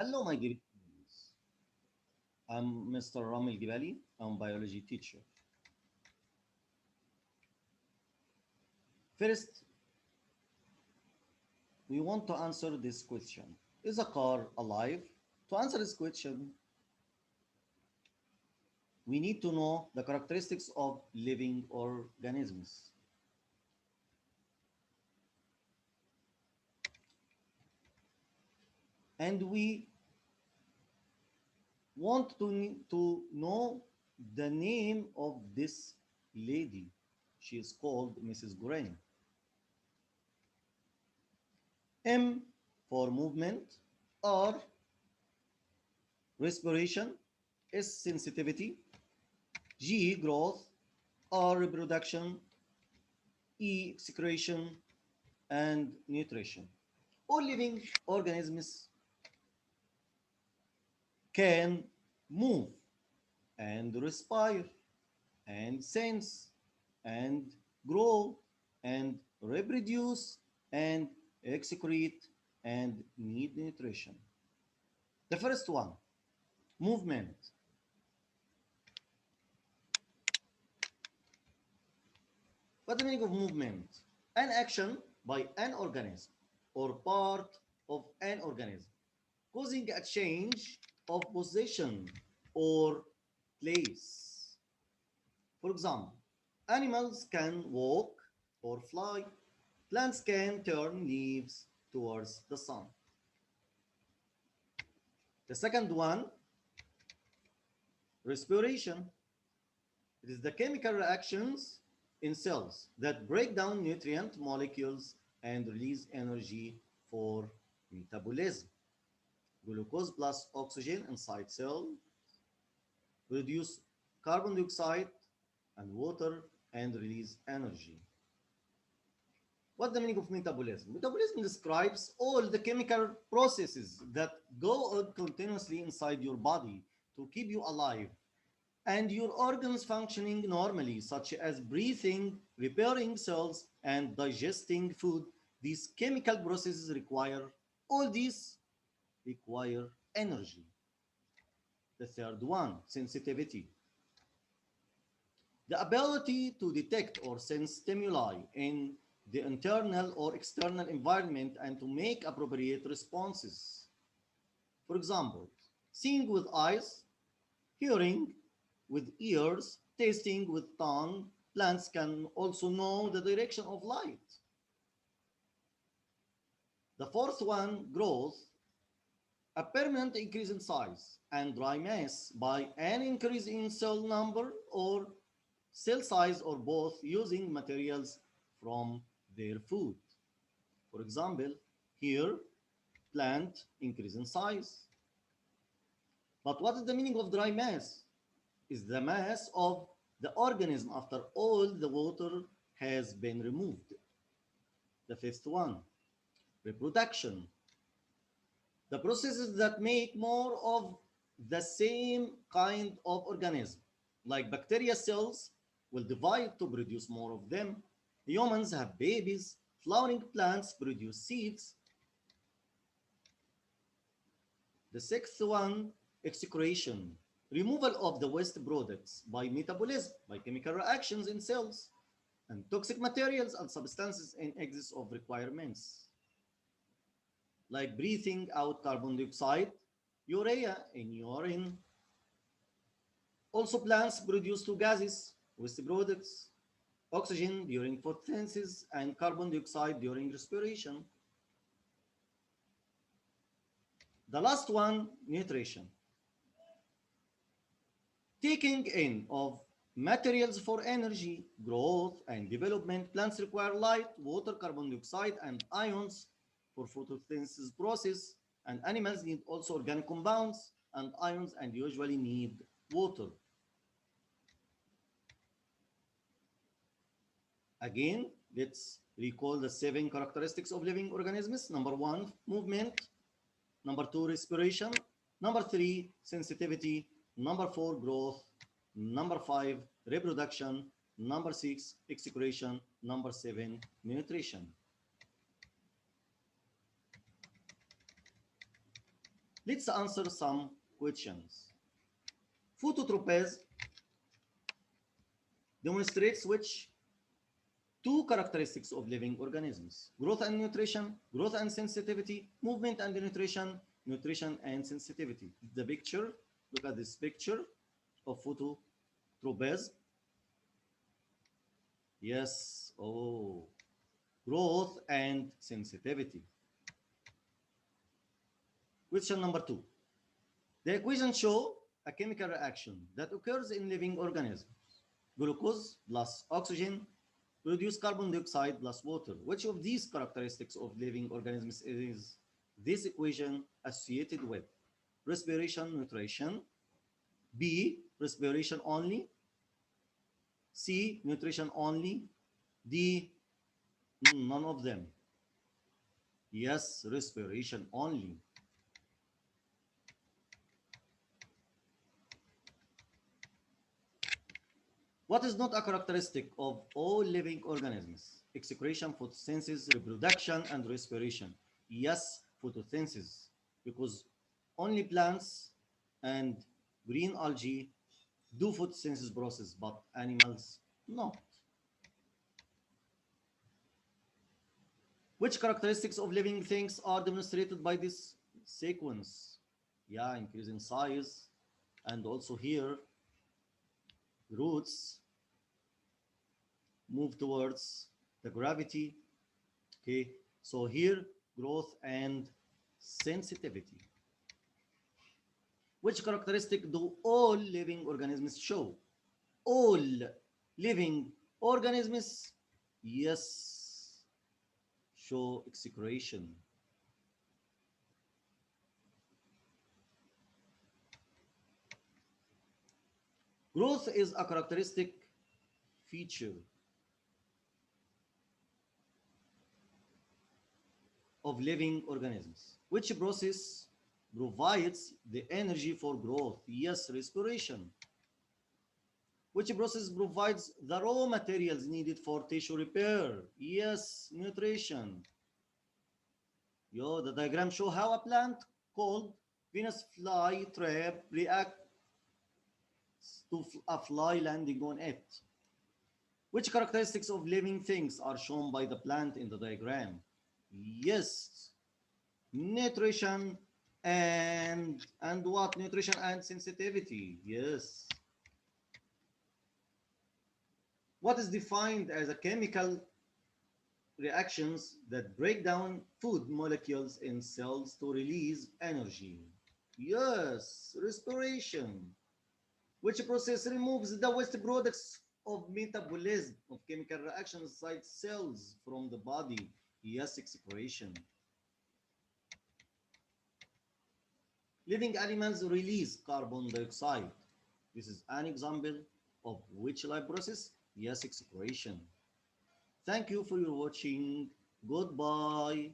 Hello, my dear students. I'm Mr. Ramil Gibali. I'm biology teacher. First, we want to answer this question. Is a car alive? To answer this question, we need to know the characteristics of living organisms. And we want to know the name of this lady. She is called Mrs. Gorain. M for movement, R respiration, S sensitivity, G growth, R reproduction, E excretion, and nutrition. All living organisms can move and respire and sense and grow and reproduce and excrete and need nutrition. The first one, movement. What's the meaning of movement? An action by an organism or part of an organism causing a change of position or place. For example, animals can walk or fly. Plants can turn leaves towards the sun. The second one, respiration. It is the chemical reactions in cells that break down nutrient molecules and release energy for metabolism. Glucose plus oxygen inside cell produce carbon dioxide and water and release energy. What's the meaning of metabolism? Metabolism describes all the chemical processes that go on continuously inside your body to keep you alive and your organs functioning normally, such as breathing, repairing cells, and digesting food. These chemical processes all these require energy. The third one, sensitivity. The ability to detect or sense stimuli in the internal or external environment and to make appropriate responses. For example, seeing with eyes, hearing with ears, tasting with tongue. Plants can also know the direction of light. The fourth one, growth, a permanent increase in size and dry mass by an increase in cell number or cell size or both using materials from their food. For example, here, plant increase in size. But what is the meaning of dry mass? Is the mass of the organism after all the water has been removed. The fifth one, reproduction. The processes that make more of the same kind of organism, like bacteria cells, will divide to produce more of them. Humans have babies, flowering plants produce seeds. The sixth one, excretion. Removal of the waste products by metabolism, by chemical reactions in cells, and toxic materials and substances in excess of requirements, like breathing out carbon dioxide, urea in urine. Also, plants produce two gases, waste products, oxygen during photosynthesis and carbon dioxide during respiration. The last one, nutrition. Taking in of materials for energy, growth, and development. Plants require light, water, carbon dioxide, and ions for photosynthesis process, and animals need also organic compounds and ions and usually need water. Again, let's recall the 7 characteristics of living organisms. Number 1, movement. Number 2, respiration. Number 3, sensitivity. Number 4, growth. Number 5, reproduction. Number 6, excretion. Number 7, nutrition. Let's answer some questions. Phototropes demonstrates which two characteristics of living organisms: growth and nutrition, growth and sensitivity, movement and nutrition, nutrition and sensitivity. The picture, look at this picture of phototropes. Yes, oh, growth and sensitivity. Question number 2. The equations show a chemical reaction that occurs in living organisms. Glucose plus oxygen produce carbon dioxide plus water. Which of these characteristics of living organisms is this equation associated with? Respiration, nutrition. B, respiration only. C, nutrition only. D, none of them. Yes, respiration only. What is not a characteristic of all living organisms? Excretion, photosynthesis, reproduction, and respiration. Yes, photosynthesis, because only plants and green algae do photosynthesis process, but animals not. Which characteristics of living things are demonstrated by this sequence? Yeah, increase in size, and also here roots move towards the gravity. Okay, so here growth and sensitivity. Which characteristic do all living organisms show? All living organisms, yes, show excretion. Growth is a characteristic feature of living organisms. Which process provides the energy for growth? Yes, respiration. Which process provides the raw materials needed for tissue repair? Yes, nutrition. Yo, the diagram show how a plant called Venus flytrap reacts to a fly landing on it. Which characteristics of living things are shown by the plant in the diagram? Yes, nutrition and what? Nutrition and sensitivity. Yes. What is defined as a chemical reactions that break down food molecules in cells to release energy? Yes, respiration. Which process removes the waste products of metabolism of chemical reactions inside cells from the body? Yes, excretion. Living animals release carbon dioxide. This is an example of which life process? Yes, excretion. Thank you for your watching. Goodbye.